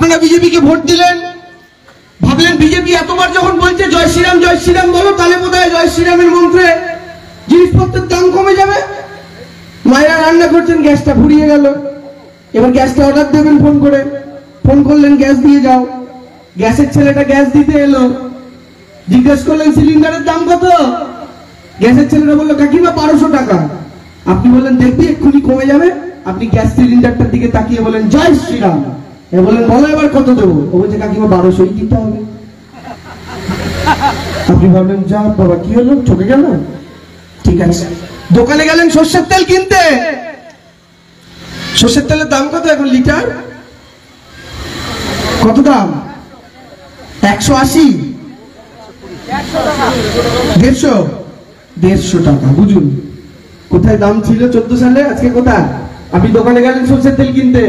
আপনারা বিজেপিকে ভোট দিলেন, ভাবলেন বিজেপি এতবার যখন বলছে জয় শ্রীরাম বলো, তাহলে বোধহয় জয় শ্রীরামের মন্ত্রে জিনিসপত্রের দাম কমে যাবে। মায়েরা রান্না করছেন, গ্যাসটা ফুরিয়ে গেল, এবার গ্যাসটা অর্ডার দেবেন ফোন করে, ফোন করলেন গ্যাস দিয়ে যাও, গ্যাসের ছেলেটা গ্যাস দিতে এলো, জিজ্ঞেস করলেন সিলিন্ডারের দাম কত, গ্যাসের ছেলেটা বললো কাকিমা 1200 টাকা। আপনি বললেন দেখবি এক্ষুনি কমে যাবে, আপনি গ্যাস সিলিন্ডারটার দিকে তাকিয়ে বলেন জয় শ্রীরাম, বলেন বলো এবার কত দেবো, ও বলছে কাকিমা 1200 দিতে হবে। আপনি বললেন যা বাবা কি হলো, ঠকে গেল, ঠিক আছে। দোকানে গেলেন সর্ষের তেল কিনতে, সর্ষের তেলের দাম কত এখন লিটার, কত দাম, 180, 150 টাকা। বুঝুন কোথায় দাম ছিল 14 সালে, আজকে কোথায়। আপনি দোকানে গেলেন সর্ষের তেল কিনতে,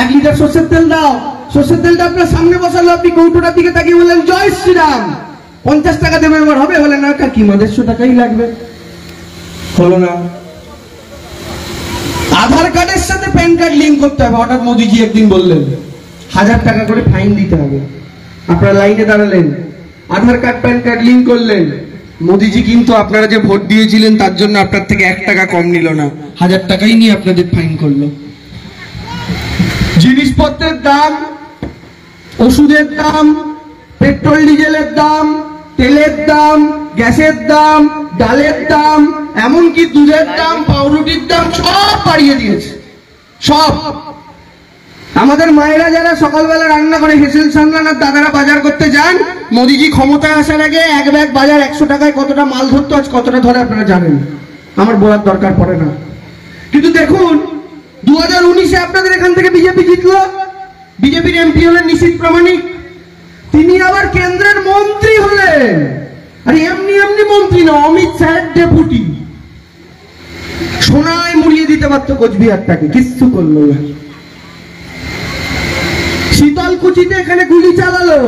1 লিটার সর্ষের তেল দাও, সর্ষের তেলটা আপনার সামনে বসালো, আপনি কৌটোটার দিকে তাকিয়ে বললেন জয় শ্রীরাম, 50 টাকা দেবে, এবার হবে, বলে না কাকিমা 150 টাকাই লাগবে, হলো না। আধার কার্ডের সাথে প্যান কার্ড লিঙ্ক করতে হবে, হঠাৎ মোদিজি একদিন বললেন 1000 টাকা করে ফাইন দিতে হবে। আপনারা লাইনে দাঁড়ালেন, আধার কার্ড প্যান কার্ড লিঙ্ক করলেন, মোদিজি কিন্তু আপনারা যে ভোট দিয়েছিলেন তার জন্য আপনার থেকে 1 টাকা কম নিল না, 1000 টাকাই নিয়ে আপনাদের ফাইন করলো। জিনিসপত্রের দাম, ওষুধের দাম, পেট্রোল ডিজেলের দাম, তেলের দাম, গ্যাসের দাম, ডালের দাম, এমনকি দুধের দাম, পাউরুটির দাম সব বাড়িয়ে দিয়েছে, সব। আমাদের মায়েরা যারা সকালবেলা রান্না করে হেসেল সামলানার দাদারা বাজার করতে যান, মোদিজি ক্ষমতায় আসার আগে এক ব্যাগ বাজার 100 টাকায় কতটা মাল ধরতো, আজ কতটা ধরে আপনারা জানেন, আমার বলার দরকার পড়ে না। কিন্তু দেখুন 2019-এ আপনাদের এখান থেকে বিজেপি জিতলো, বিজেপির এমপি হলেন নিশীথ প্রামাণিক, তিনি আবার কেন্দ্রের মন্ত্রী হলেন, আরে এমনি এমনি মন্ত্রী না, অমিত শাহের ডেপুটি। সোনায় মুড়িয়ে দিতে পারতো কোচবিহারটাকে, কিচ্ছু করলো না। শীতলকুচিতে এখানে গুলি চালালো,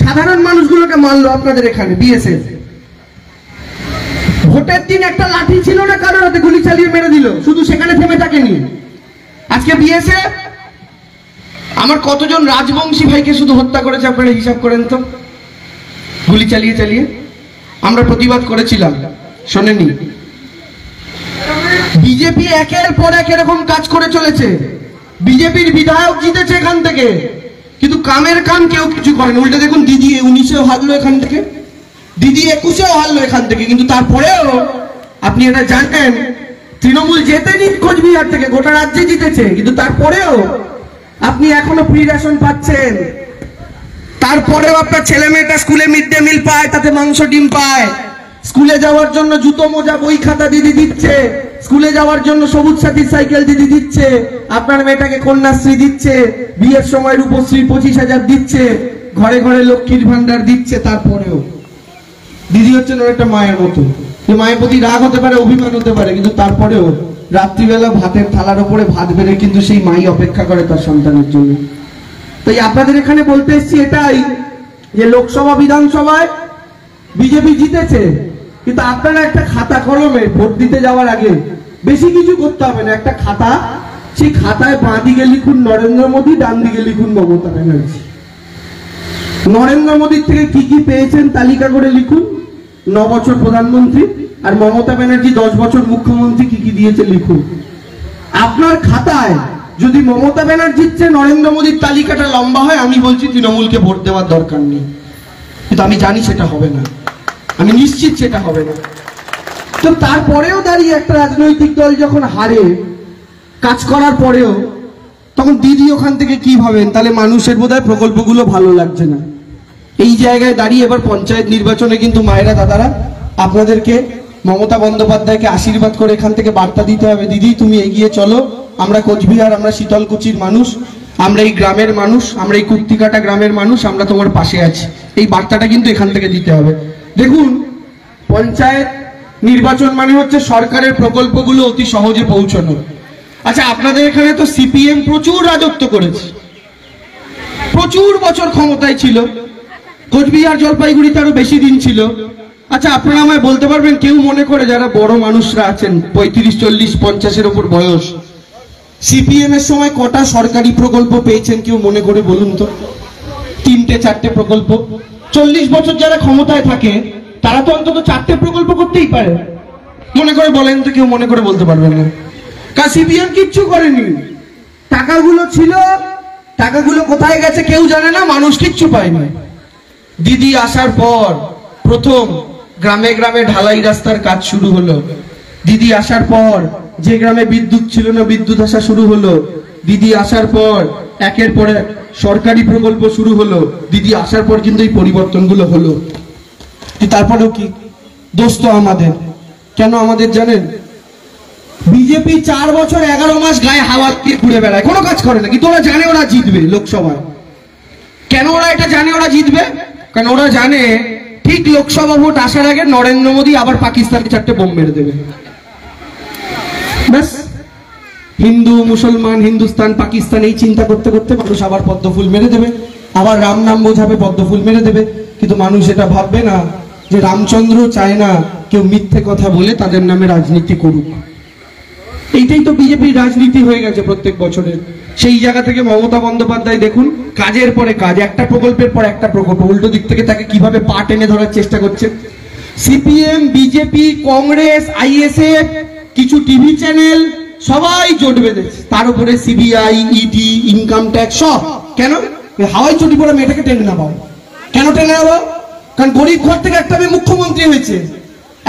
সাধারণ মানুষগুলোকে মারলো আপনাদের এখানে বিএসএফ। ভোটের দিন একটা লাঠি ছিল না কারোর হাতে, গুলি চালিয়ে মেরে দিল, শুধু সেখানে থেমে থাকেনি। আজকে বিএসএফ আমার কতজন রাজবংশী ভাইকে শুধু হত্যা করেছে আপনারা হিসাব করেন তো, গুলি চালিয়ে চালিয়ে। আমরা প্রতিবাদ করেছিলাম, শোনেনি। বিজেপি একের পর এক এরকম কাজ করে চলেছে। বিজেপির বিধায়ক জিতেছে এখান থেকে, কিন্তু কামের কাম কেউ কিছু করেন। উল্টে দেখুন দিদি 19-এও হারলো এখান থেকে, দিদি 21-এও হারলো এখান থেকে, কিন্তু তারপরেও আপনি এটা জানেন তৃণমূল জেতেনি কোচবিহার থেকে, গোটা রাজ্যে জিতেছে, কিন্তু তারপরেও আপনি এখনো ফ্রি রেশন পাচ্ছেন, তারপরেও আপনার ছেলে মেয়েটা স্কুলে মিড ডে মিল পায়, তাতে মাংস ডিম পায়, স্কুলে যাওয়ার জন্য জুতো মোজা বই খাতা দিদি দিচ্ছে, স্কুলে যাওয়ার জন্য সবুজ সাথী সাইকেল দিদি দিচ্ছে, আপনার মেয়েটাকে কন্যাশ্রী দিচ্ছে, বিয়ের সময় রূপশ্রী 25,000 দিচ্ছে, ঘরে ঘরে লক্ষ্মীর ভান্ডার দিচ্ছে। তারপরেও দিদি হচ্ছেন একটা মায়ের মতো, মায়ের প্রতি রাগ হতে পারে, অভিমান হতে পারে, কিন্তু তারপরেও রাত্রিবেলা ভাতের থালার উপরে ভাত বেড়ে কিন্তু সেই মাই অপেক্ষা করে তার সন্তানের জন্য। তাই আপনাদের এখানে বলতে এসছি এটাই, যে লোকসভা বিধানসভায় বিজেপি জিতেছে, কিন্তু আপনারা একটা খাতা কলমে ভোট দিতে যাওয়ার আগে বেশি কিছু করতে হবে না, একটা খাতা, সেই খাতায় বাঁ দিকে লিখুন নরেন্দ্র মোদী, ডান দিকে লিখুন মমতা ব্যানার্জি। নরেন্দ্র মোদীর থেকে কি কি পেয়েছেন তালিকা করে লিখুন, 9 বছর প্রধানমন্ত্রী, আর মমতা ব্যানার্জি 10 বছর মুখ্যমন্ত্রী কি কি দিয়েছে লিখুন। আপনার খাতায় যদি মমতা ব্যানার্জির চেয়ে নরেন্দ্র মোদীর তালিকাটা লম্বা হয়, আমি বলছি তৃণমূলকে ভোট দেওয়ার দরকার নেই, কিন্তু আমি জানি সেটা হবে না, আমি নিশ্চিত সেটা হবে না। তো তারপরেও দাঁড়িয়ে একটা রাজনৈতিক দল যখন হারে কাজ করার পরেও, তখন দিদি ওখান থেকে কি ভাবেন, তাহলে মানুষের বোধহয় প্রকল্পগুলো ভালো লাগছে না। এই জায়গায় দাঁড়িয়ে এবার পঞ্চায়েত নির্বাচনে কিন্তু মায়েরা দাদারা আপনাদেরকে মমতা বন্দ্যোপাধ্যায়কে আশীর্বাদ করে এখান থেকে বার্তা দিতে হবে, দিদি তুমি এগিয়ে চলো, আমরা কোচবিহার, আমরা শীতলকুচির মানুষ, আমরা এই গ্রামের মানুষ, আমরা এই কুর্তিকাটা গ্রামের মানুষ, আমরা তোমার পাশে আছি। এই বার্তাটা কিন্তু এখান থেকে দিতে হবে। দেখুন পঞ্চায়েত নির্বাচন মানে হচ্ছে সরকারের প্রকল্পগুলো অতি সহজে পৌঁছানো। আচ্ছা আপনাদের এখানে তো সিপিএম প্রচুর রাজত্ব করেছে, প্রচুর বছর ক্ষমতায় ছিল, কোচবিহার জলপাইগুড়িতে আরো বেশি দিন ছিল। আচ্ছা আপনারা আমায় বলতে পারবেন, কেউ মনে করে যারা বড় মানুষরা আছেন 35, 40, 50-এর উপর বয়স, সিপিএম এর সময় কটা সরকারি প্রকল্প পেয়েছেন কেউ মনে করে বলুন তো? 3টে 4টে প্রকল্প। 40 বছর যারা ক্ষমতায় থাকে তারা তো অন্তত 4টে প্রকল্প করতেই পারে। মনে করে বলেন তো, কেউ মনে করে বলতে পারবেন না। কারণ সিপিএম কিচ্ছু করেনি। টাকাগুলো ছিল, টাকাগুলো কোথায় গেছে কেউ জানে না, মানুষ কিচ্ছু পায়নি। দিদি আসার পর প্রথম গ্রামে গ্রামে ঢালাই রাস্তার কাজ শুরু হলো। দিদি আসার পর যে গ্রামে বিদ্যুৎ ছিল না, বিদ্যুৎ আসা শুরু হলো। দিদি আসার পর একের পর এক সরকারি প্রকল্প শুরু হলো। দিদি আসার পর কিন্তু এই পরিবর্তনগুলো হলো। তারপরেও কি দোষ তো আমাদের। কেন আমাদের জানেন? বিজেপি 4 বছর 11 মাস গায়ে হাওয়া দিয়ে ঘুরে বেড়ায়, কোনো কাজ করে না, কিন্তু ওরা জানে ওরা জিতবে লোকসভায়। কেন ওরা এটা জানে ওরা জিতবে? কারণ ওরা জানে ঠিক লোকসভা ভোট আসার আগে নরেন্দ্র মোদী আবার পাকিস্তানকে 4টে বোম মেরে দেবে। ব্যাস, হিন্দু মুসলমান, হিন্দুস্তান পাকিস্তান এই চিন্তা করতে করতে মানুষ আবার পদ্মফুল মেরে দেবে, আবার রাম নাম বোঝাবে, পদ্মফুল মেরে দেবে। কিন্তু মানুষ এটা ভাববে না যে রামচন্দ্র চায় না কেউ মিথ্যে কথা বলে তাদের নামে রাজনীতি করুক। এইটাই তো বিজেপির রাজনীতি হয়ে গেছে প্রত্যেক বছরের। সেই জায়গা থেকে মমতা বন্দ্যোপাধ্যায় দেখুন কাজের পরে কাজ, একটা প্রকল্পের পর একটা প্রকল্প, উল্টো দিক থেকে তাকে কিভাবে পা টেনে ধরার চেষ্টা করছে। সিপিএম, বিজেপি, কংগ্রেস, আইএসএফ, কিছু টিভি চ্যানেল সবাই জোট বেঁধেছে। তার উপরে সিবিআই, ইডি, ইনকাম ট্যাক্স সব। কেন? হাওয়াই চটি পরে মেয়েটাকে টেনে নেওয়া। কেন টেনে নেওয়া? কারণ গরিব ঘর থেকে একটা মেয়ে মুখ্যমন্ত্রী হয়েছে।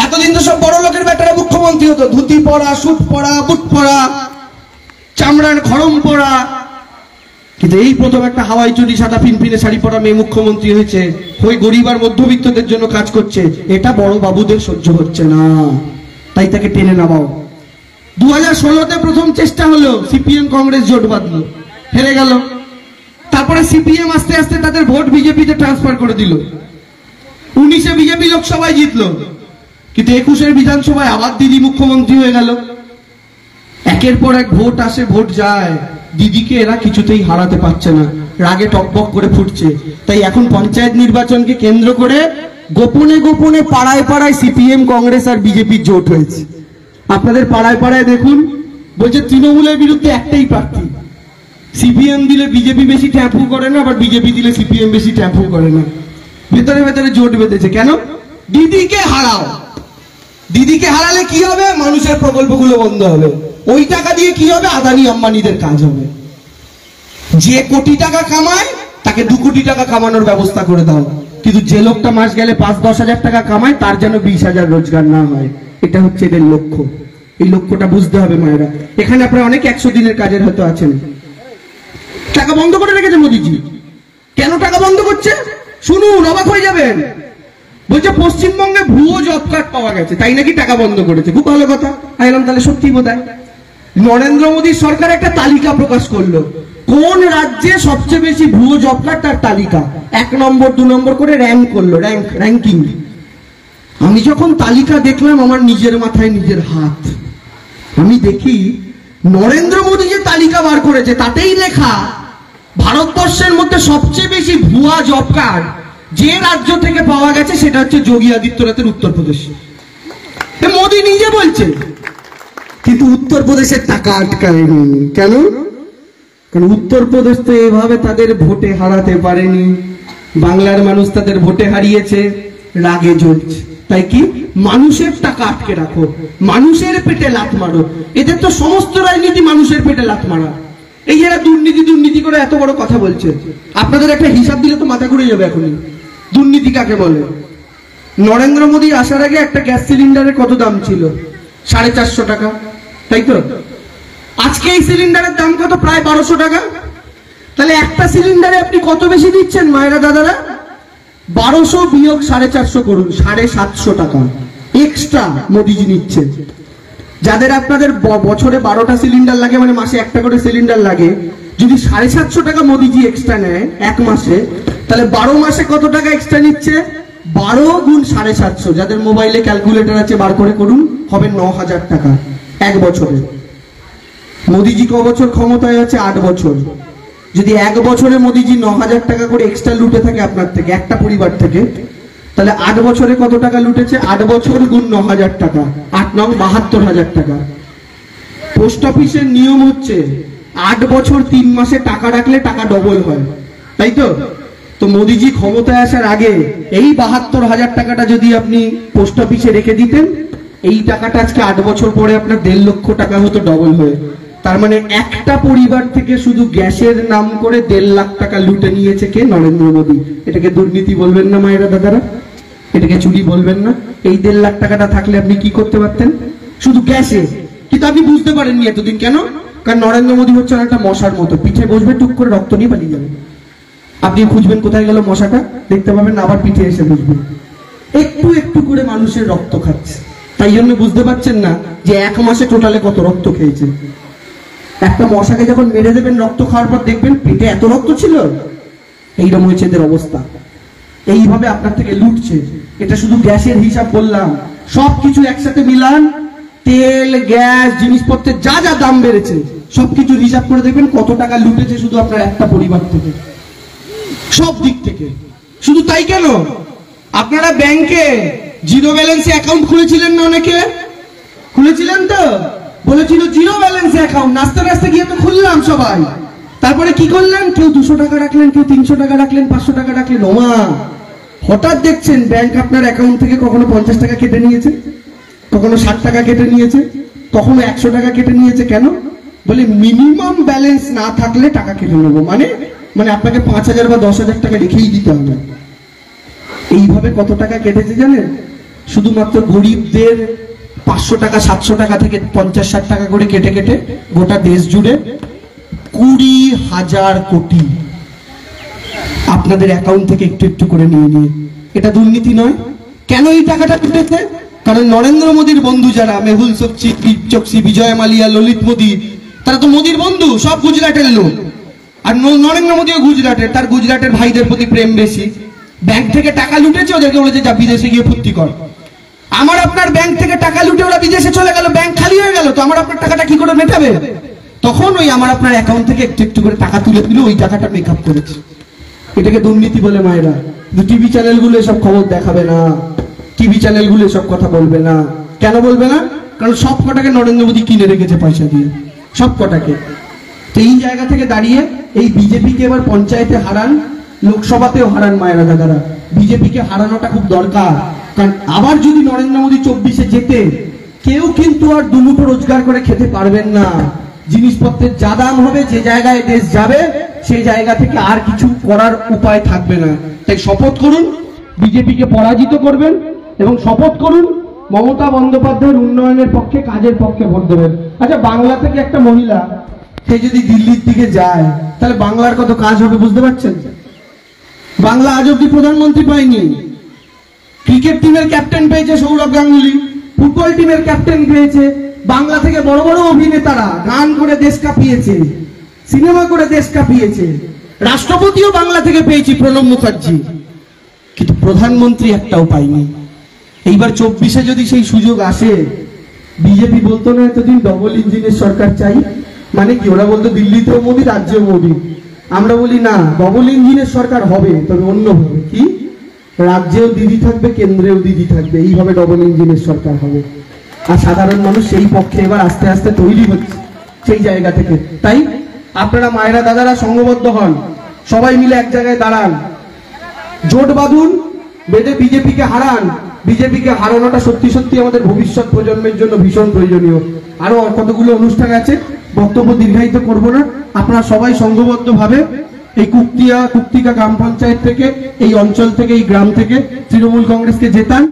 এতদিন তো সব বড় লোকের বেটারা মুখ্যমন্ত্রী হতো, ধুতি পরা, স্যুট পরা, বুট পরা, চামড়ার খড়ম পরা। কিন্তু এই প্রথম একটা হাওয়াই চটি সাদা ফিনফিনে শাড়ি পরা মেয়ে মুখ্যমন্ত্রী হয়েছে, ওই গরিব আর মধ্যবিত্তদের জন্য কাজ করছে। এটা বড় বাবুদের সহ্য হচ্ছে না, তাই তাকে টেনে নামাও। 2016-তে প্রথম চেষ্টা হলো, সিপিএম কংগ্রেস জোট বাঁধলো, হেরে গেল। তারপরে সিপিএম আস্তে আস্তে তাদের ভোট বিজেপিতে ট্রান্সফার করে দিল। 19-এ বিজেপি লোকসভায় জিতলো, কিন্তু 21-এর বিধানসভায় আবার দিদি মুখ্যমন্ত্রী হয়ে গেল। একের পর এক ভোট আসে, ভোট যায়, দিদিকে এরা কিছুতেই হারাতে পারছে না, রাগে টকবক করে ফুটছে। তাই এখন পঞ্চায়েত নির্বাচনকে কেন্দ্র করে গোপনে গোপনে পাড়ায় পাড়ায় সিপিএম কংগ্রেস আর বিজেপির জোট হয়েছে। আপনাদের পাড়ায় পাড়ায় দেখুন, বলছে তৃণমূলের বিরুদ্ধে একটাই প্রার্থী। সিপিএম দিলে বিজেপি বেশি ট্যাম্পু করে না, আবার বিজেপি দিলে সিপিএম বেশি ট্যাম্পু করে না। ভেতরে ভেতরে জোট বেঁধেছে। কেন? দিদিকে হারাও। দিদিকে হারালে কি হবে? মানুষের প্রকল্পগুলো বন্ধ হবে। ওই টাকা দিয়ে কি হবে? আদানি আম্বানিদের কাজ হবে। যে কোটি টাকা কামায় তাকে 2 কোটি টাকা কামানোর ব্যবস্থা করে দাও, কিন্তু যে লোকটা মাস গেলে 5-10 হাজার টাকা কামায় তার যেন 20,000 রোজগার না হয়। এটা হচ্ছে এদের লক্ষ্য। এই লক্ষ্যটা বুঝতে হবে মায়েরা। এখানে আপনারা অনেক 100 দিনের কাজের হয়তো আছেন। টাকা বন্ধ করে রেখেছে মোদিজি। কেন টাকা বন্ধ করছে? শুনুন, অবাক হয়ে যাবেন। বলছে পশ্চিমবঙ্গে ভুয়ো জব কার্ড পাওয়া গেছে, তাই নাকি টাকা বন্ধ করেছে। খুব ভালো কথা। আইলাম তাহলে সত্যি বোধহয়। নরেন্দ্র মোদী সরকার একটা তালিকা প্রকাশ করলো, কোন রাজ্যে সবচেয়ে বেশি ভুয়ো জব কার্ড, তার তালিকা 1 নম্বর 2 নম্বর করে র্যাঙ্ক করলো, র্যাঙ্কিং। আমি যখন তালিকা দেখলাম আমার নিজের মাথায় নিজের হাত। আমি দেখি নরেন্দ্র মোদী যে তালিকা বার করেছে তাতেই লেখা ভারতবর্ষের মধ্যে সবচেয়ে বেশি ভুয়া জব কার্ড যে রাজ্য থেকে পাওয়া গেছে সেটা হচ্ছে যোগী আদিত্যনাথের উত্তরপ্রদেশ। মোদী নিজে বলছে। কিন্তু উত্তরপ্রদেশের টাকা আটকায়নি। কেন? কারণ উত্তরপ্রদেশ তো এভাবে তাদের ভোটে হারাতে পারেনি। বাংলার মানুষ তাদের ভোটে হারিয়েছে, রাগে জ্বলছে। তাই কি? মানুষের টাকা আটকে রাখো, মানুষের পেটে লাথ মারো। এদের তো সমস্ত রাজনীতি মানুষের পেটে লাথ মারা। এই যারা দুর্নীতি দুর্নীতি করে এত বড় কথা বলছে, আপনাদের একটা হিসাব দিলে তো মাথা ঘুরে যাবে এখনই। দুর্নীতি কাকে বলে? নরেন্দ্র মোদী আসার আগে একটা গ্যাস সিলিন্ডারের কত দাম ছিল? 450 টাকা, তাই তো? আজকে এই সিলিন্ডারের দাম কত? প্রায় 1200 টাকা। তাহলে একটা সিলিন্ডারে আপনি কত বেশি দিচ্ছেন মায়েরা দাদারা? 1200 বিয়োগ 450 করুন, 750 টাকা এক্সট্রা মোদিজি নিচ্ছে। যাদের আপনাদের বছরে 12টা সিলিন্ডার লাগে, মানে মাসে একটা করে সিলিন্ডার লাগে, যদি 750 টাকা মোদিজি এক্সট্রা নেয় এক মাসে, তাহলে 12 মাসে কত টাকা এক্সট্রা নিচ্ছে? 12 গুণ 750। যাদের মোবাইলে ক্যালকুলেটর আছে বার করে করুন, হবে 9000 টাকা এক বছরে। মোদিজি ক বছর ক্ষমতায় আছে? 8 বছর। যদি এক বছরে মোদিজি 9000 টাকা করে এক্সট্রা লুটে থাকে আপনার থেকে, একটা পরিবার থেকে, তাহলে 8 বছরে কত টাকা লুটেছে? 8 বছর গুণ 9000 টাকা, 8 নং 72,000 টাকা। পোস্ট অফিসের নিয়ম হচ্ছে 8 বছর 3 মাসে টাকা রাখলে টাকা ডবল হয়, তাই তো? তো মোদিজি ক্ষমতায় আসার আগে এই 72,000 টাকাটা যদি আপনি পোস্ট অফিসে রেখে দিতেন, এই টাকাটা আজকে 8 বছর পরে আপনার 1.5 লক্ষ টাকা হতো ডবল হয়ে। তার মানে একটা পরিবার থেকে শুধু গ্যাসের নাম করে 1.5 লাখ টাকা লুটে নিয়েছে কে? নরেন্দ্র মোদী। এটাকে দুর্নীতি বলবেন না মায়েরা দাদারা? এটাকে চুরি বলবেন না? এই 1.5 লাখ টাকাটা থাকলে আপনি কি করতে পারতেন শুধু গ্যাসে? কিন্তু আপনি বুঝতে পারেননি এতদিন কেন? কারণ নরেন্দ্র মোদী হচ্ছে একটা মশার মতো, পিঠে বসবে টুক করে রক্ত নিয়ে পালিয়ে যাবে। আপনি খুঁজবেন কোথায় গেল মশাটা, দেখতে পাবেন না, আবার পিঠে এসে বসবে। একটু একটু করে মানুষের রক্ত খাচ্ছে, তাই জন্য বুঝতে পারছেন না যে 1 মাসে টোটালে কত রক্ত খেয়েছে। একটা মশাকে যখন মেরে দেবেন রক্ত খাওয়ার পর দেখবেন পেটে এত রক্ত ছিল। এইরকম হয়েছে এদের অবস্থা। এইভাবে আপনার থেকে লুটছে। এটা শুধু গ্যাসের হিসাব বললাম, সবকিছু একসাথে মিলান, তেল গ্যাস জিনিসপত্রের যা যা দাম বেড়েছে সবকিছু হিসাব করে দেখবেন কত টাকা লুটেছে শুধু আপনার একটা পরিবার থেকে, সব দিক থেকে। শুধু তাই কেন, আপনারা ব্যাংকে জিরো ব্যালেন্সে অ্যাকাউন্ট খুলেছিলেন না? অনেকে খুলেছিলেন তো, বলেছিল জিরো ব্যালেন্স অ্যাকাউন্ট, নাস্তা নাস্তা গিয়ে তো খুললাম সবাই। তারপরে কি করলেন? কেউ 200 টাকা রাখলেন, কেউ 300 টাকা রাখলেন, 500 টাকা রাখলেন। ওমা, হঠাৎ দেখছেন ব্যাংক আপনার অ্যাকাউন্ট থেকে কখনো 50 টাকা কেটে নিয়েছে, কখনো 60 টাকা কেটে নিয়েছে, কখনো 100 টাকা কেটে নিয়েছে। কেন? বলে মিনিমাম ব্যালেন্স না থাকলে টাকা কেটে নেবো। মানে আপনাকে 5,000 বা 10,000 টাকা রেখেই দিতে হবে। এইভাবে কত টাকা কেটেছে জানেন? শুধুমাত্র গরিবদের 500 টাকা 700 টাকা থেকে 50-60 টাকা করে কেটে কেটে গোটা দেশ জুড়ে 20,000 কোটি আপনাদের অ্যাকাউন্ট থেকে একটু একটু করে নিয়ে নিয়ে। এটা দুর্নীতি নয়? কেন এই টাকাটা কেটেছে? কারণ নরেন্দ্র মোদীর বন্ধু যারা, মেহুল চোকসি, বিজয় মালিয়া, ললিত মোদী, তারা তো মোদীর বন্ধু, সব গুজরাটের লোক। আর নরেন্দ্র মোদীও গুজরাটের, তার গুজরাটের ভাইদের প্রতি প্রেম বেশি। ব্যাংক থেকে টাকা লুটেছে, ওদেরকে বলেছে যা বিদেশে গিয়ে ফুর্তি কর। আমার আপনার ব্যাংক থেকে টাকা লুটে ওরা বিদেশে চলে গেল, ব্যাংক খালি হয়ে গেল, তো আমার আপনার টাকাটা কি করে মেটাবে? তখন ওই আমার আপনার অ্যাকাউন্ট থেকে একটু একটু করে টাকা তুলে তুলে ওই টাকাটা মেকআপ করেছে। এটাকে দুর্নীতি বলে মায়েরা। টিভি চ্যানেলগুলো এসব খবর দেখাবে না, টিভি চ্যানেলগুলো এসব কথা বলবে না। কেন বলবে না? কারণ সব কটাকে নরেন্দ্র মোদী কিনে রেখেছে পয়সা দিয়ে, সব কটাকে। তো এই জায়গা থেকে দাঁড়িয়ে এই বিজেপিকে এবার পঞ্চায়েতে হারান, লোকসভাতেও হারান মায়েরা দাদারা। বিজেপিকে হারানোটা খুব দরকার, কারণ আবার যদি নরেন্দ্র মোদী 24-এ জেতে, কেউ কিন্তু আর দুমুঠো রোজগার করে খেতে পারবেন না। জিনিসপত্রের যা দাম হবে, যে জায়গায় দেশ যাবে সেই জায়গা থেকে আর কিছু করার উপায় থাকবে না। তাই শপথ করুন বিজেপিকে পরাজিত করবেন, এবং শপথ করুন মমতা বন্দ্যোপাধ্যায়ের উন্নয়নের পক্ষে, কাজের পক্ষে ভোট দেবেন। আচ্ছা, বাংলা থেকে একটা মহিলা সে যদি দিল্লির দিকে যায়, তাহলে বাংলার কত কাজ হবে বুঝতে পারছেন? বাংলা আজ অব্দি প্রধানমন্ত্রী পায়নি। ক্রিকেট টিমের ক্যাপ্টেন পেয়েছে সৌরভ গাঙ্গুলি, ফুটবল টিমের ক্যাপ্টেন পেয়েছে। বাংলা থেকে বড় বড় অভিনেতারা গান করে দেশ কাঁপিয়েছে, সিনেমা করে দেশ কাঁপিয়েছে। রাষ্ট্রপতিও বাংলা থেকে পেয়েছি, প্রণব মুখার্জি। কিন্তু প্রধানমন্ত্রী একটাও পাইনি। এইবার 24-এ যদি সেই সুযোগ আসে, বিজেপি বলতো না এতদিন ডবল ইঞ্জিনের সরকার চাই, মানে কি? ওরা বলতো দিল্লিতেও মোদী, রাজ্যেও মোদী। আমরা বলি না, ডবল ইঞ্জিনের সরকার হবে, তবে অন্যভাবে। কি? রাজ্যেও দিদি থাকবে, কেন্দ্রেও দিদি থাকবে, এইভাবে ডবল ইঞ্জিনের সরকার হবে। আর সাধারণ মানুষ সেই পক্ষে এবার আস্তে আস্তে তৈরি হচ্ছে সেই জায়গা থেকে। তাই আপনারা মায়েরা দাদারা সংঘবদ্ধ হন, সবাই মিলে এক জায়গায় দাঁড়ান, জোট বাঁধুন, বেঁধে বিজেপিকে হারান। বিজেপিকে হারানোটা সত্যি সত্যি আমাদের ভবিষ্যৎ প্রজন্মের জন্য ভীষণ প্রয়োজনীয়। আরো কতগুলো অনুষ্ঠান আছে, বক্তব্য দীর্ঘায়িত করব না। আপনারা সবাই সংঘবদ্ধ ভাবে এই কুক্তিকা গ্রাম পঞ্চায়েত থেকে, এই অঞ্চল থেকে, এই গ্রাম থেকে তৃণমূল কংগ্রেসকে জেতান।